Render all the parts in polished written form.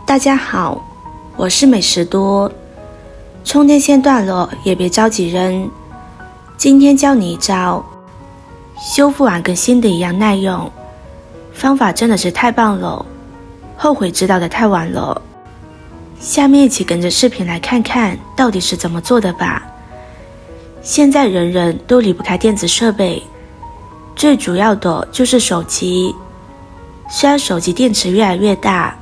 大家好，我是美食多。充电线断了也别着急扔，今天教你一招，修复完跟新的一样耐用，方法真的是太棒了，后悔知道的太晚了。下面一起跟着视频来看看到底是怎么做的吧。现在人人都离不开电子设备，最主要的就是手机。虽然手机电池越来越大，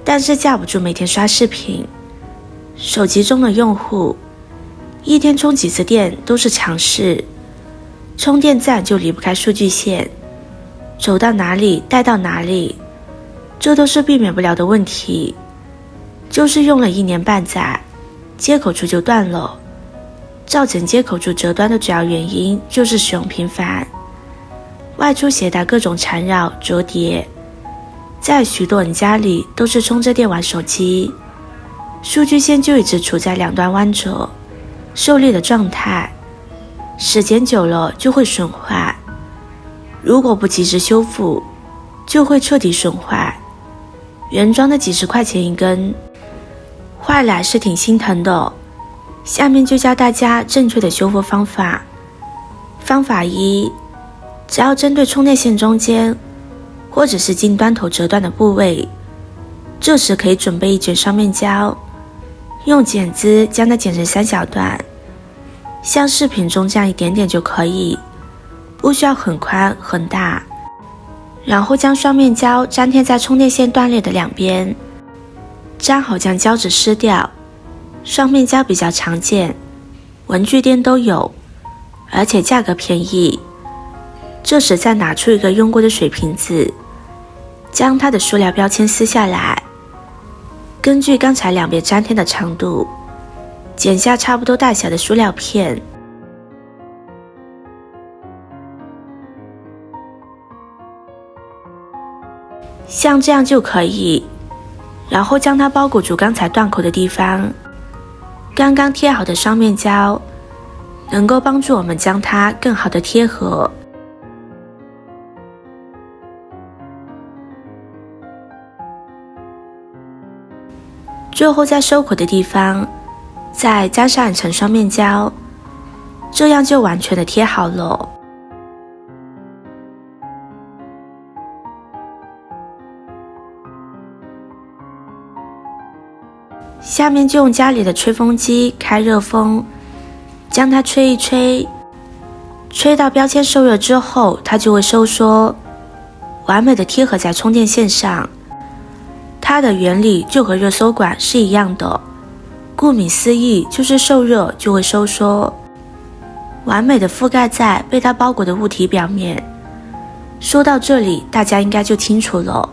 但是架不住每天刷视频。手机中的用户一天充几次电都是常事，充电站就离不开数据线，走到哪里带到哪里，这都是避免不了的问题。就是用了1年半载，接口处就断了。造成接口处折断的主要原因就是使用频繁，外出携带各种缠绕折叠，在许多人家里都是充着电玩手机，数据线就一直处在两端弯折受力的状态，时间久了就会损坏，如果不及时修复就会彻底损坏。原装的几十块钱一根，坏来是挺心疼的。下面就教大家正确的修复方法。方法一，只要针对充电线中间或者是近端头折断的部位，这时可以准备一卷双面胶，用剪子将它剪成3小段，像视频中这样一点点就可以，不需要很宽很大。然后将双面胶粘贴在充电线断裂的两边，粘好将胶纸撕掉。双面胶比较常见，文具店都有，而且价格便宜。这时再拿出一个用过的水瓶子，将它的塑料标签撕下来，根据刚才两边粘贴的长度，剪下差不多大小的塑料片。像这样就可以，然后将它包裹住刚才断口的地方。刚刚贴好的双面胶能够帮助我们将它更好的贴合。最后在收口的地方再加上一层双面胶，这样就完全的贴好了。下面就用家里的吹风机开热风，将它吹一吹，吹到标签受热之后，它就会收缩，完美的贴合在充电线上。它的原理就和热缩管是一样的，顾名思义就是受热就会收缩，完美的覆盖在被它包裹的物体表面。说到这里大家应该就清楚了，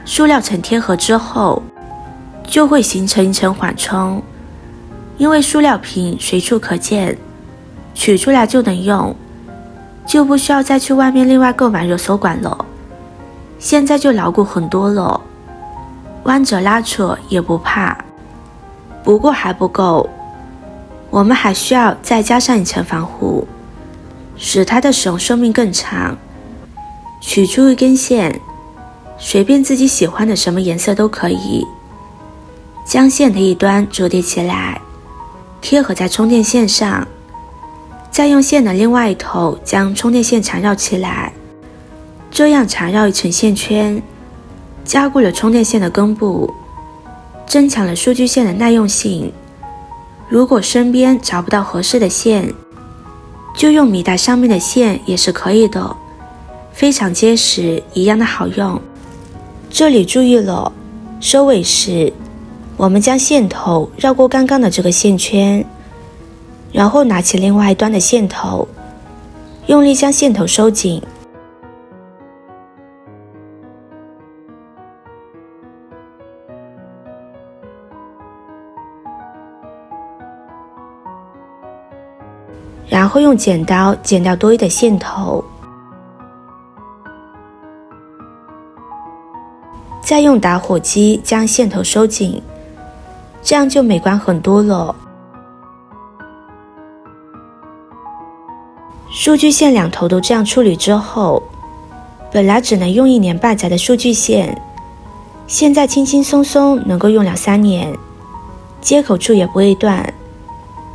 塑料层贴合之后就会形成一层缓冲，因为塑料瓶随处可见，取出来就能用，就不需要再去外面另外购买热缩管了。现在就牢固很多了，弯折拉扯也不怕。不过还不够，我们还需要再加上一层防护，使它的使用寿命更长。取出一根线，随便自己喜欢的什么颜色都可以，将线的一端折叠起来，贴合在充电线上，再用线的另外一头将充电线缠绕起来，这样缠绕一层线圈，加固了充电线的根部，增强了数据线的耐用性。如果身边找不到合适的线，就用米袋上面的线也是可以的，非常结实，一样的好用。这里注意了，收尾时我们将线头绕过刚刚的这个线圈，然后拿起另外一端的线头，用力将线头收紧。然后用剪刀剪掉多余的线头，再用打火机将线头收紧，这样就美观很多了。数据线两头都这样处理之后，本来只能用1年半载的数据线，现在轻轻松松能够用2-3年，接口处也不会断，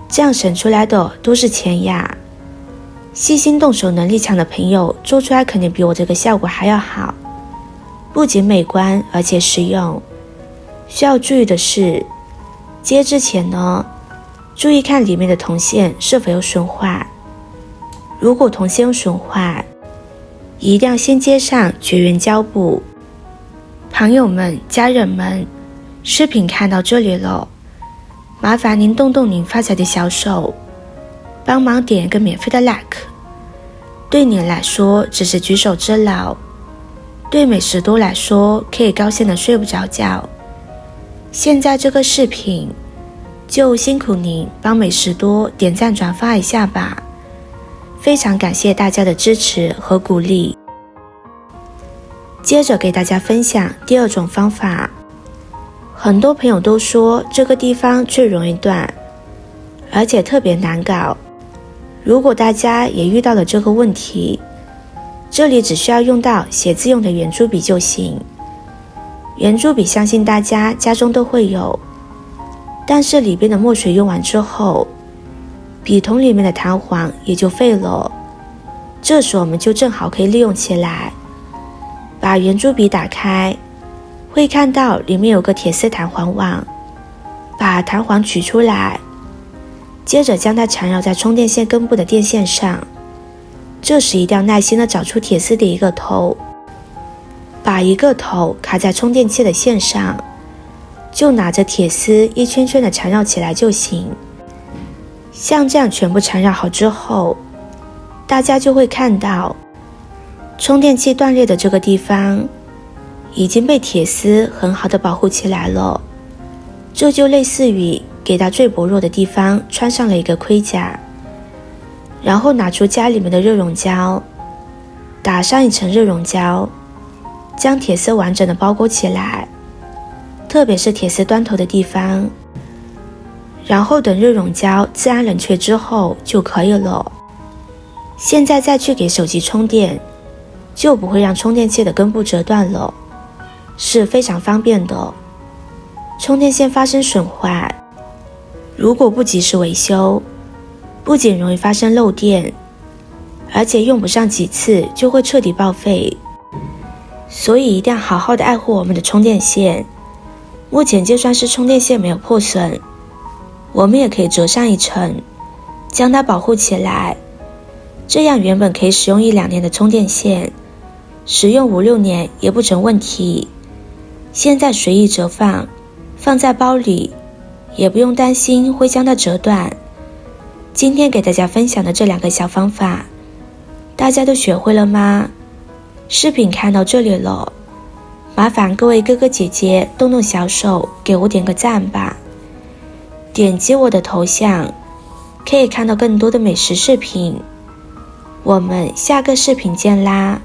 这样省出来的都是钱呀。细心动手能力强的朋友做出来肯定比我这个效果还要好，不仅美观而且实用。需要注意的是，接之前呢，注意看里面的铜线是否有损坏。如果铜线有损坏，一定要先接上绝缘胶布。朋友们、家人们，视频看到这里了，麻烦您动动您发财的小手，帮忙点一个免费的 like。 对你来说只是举手之劳，对美食多来说可以高兴的睡不着觉。现在这个视频就辛苦您帮美食多点赞转发一下吧，非常感谢大家的支持和鼓励。接着给大家分享第2种方法。很多朋友都说这个地方最容易断，而且特别难搞。如果大家也遇到了这个问题，这里只需要用到写字用的圆珠笔就行。圆珠笔相信大家家中都会有，但是里边的墨水用完之后，笔筒里面的弹簧也就废了。这时我们就正好可以利用起来。把圆珠笔打开，会看到里面有个铁丝弹簧网，把弹簧取出来，接着将它缠绕在充电线根部的电线上。这时一定要耐心地找出铁丝的一个头，把一个头卡在充电器的线上，就拿着铁丝一圈圈地缠绕起来就行。像这样全部缠绕好之后，大家就会看到充电器断裂的这个地方已经被铁丝很好的保护起来了，这就类似于给它最薄弱的地方穿上了一个盔甲。然后拿出家里面的热熔胶，打上一层热熔胶，将铁丝完整的包裹起来，特别是铁丝端头的地方，然后等热熔胶自然冷却之后就可以了。现在再去给手机充电，就不会让充电器的根部折断了，是非常方便的。充电线发生损坏，如果不及时维修，不仅容易发生漏电，而且用不上几次就会彻底报废。所以一定要好好的爱护我们的充电线。目前就算是充电线没有破损，我们也可以折上一层，将它保护起来。这样原本可以使用1-2年的充电线，使用5-6年也不成问题。现在随意折放，放在包里，也不用担心会将它折断。今天给大家分享的这2个小方法，大家都学会了吗？视频看到这里了，麻烦各位哥哥姐姐动动小手给我点个赞吧。点击我的头像，可以看到更多的美食视频。我们下个视频见啦！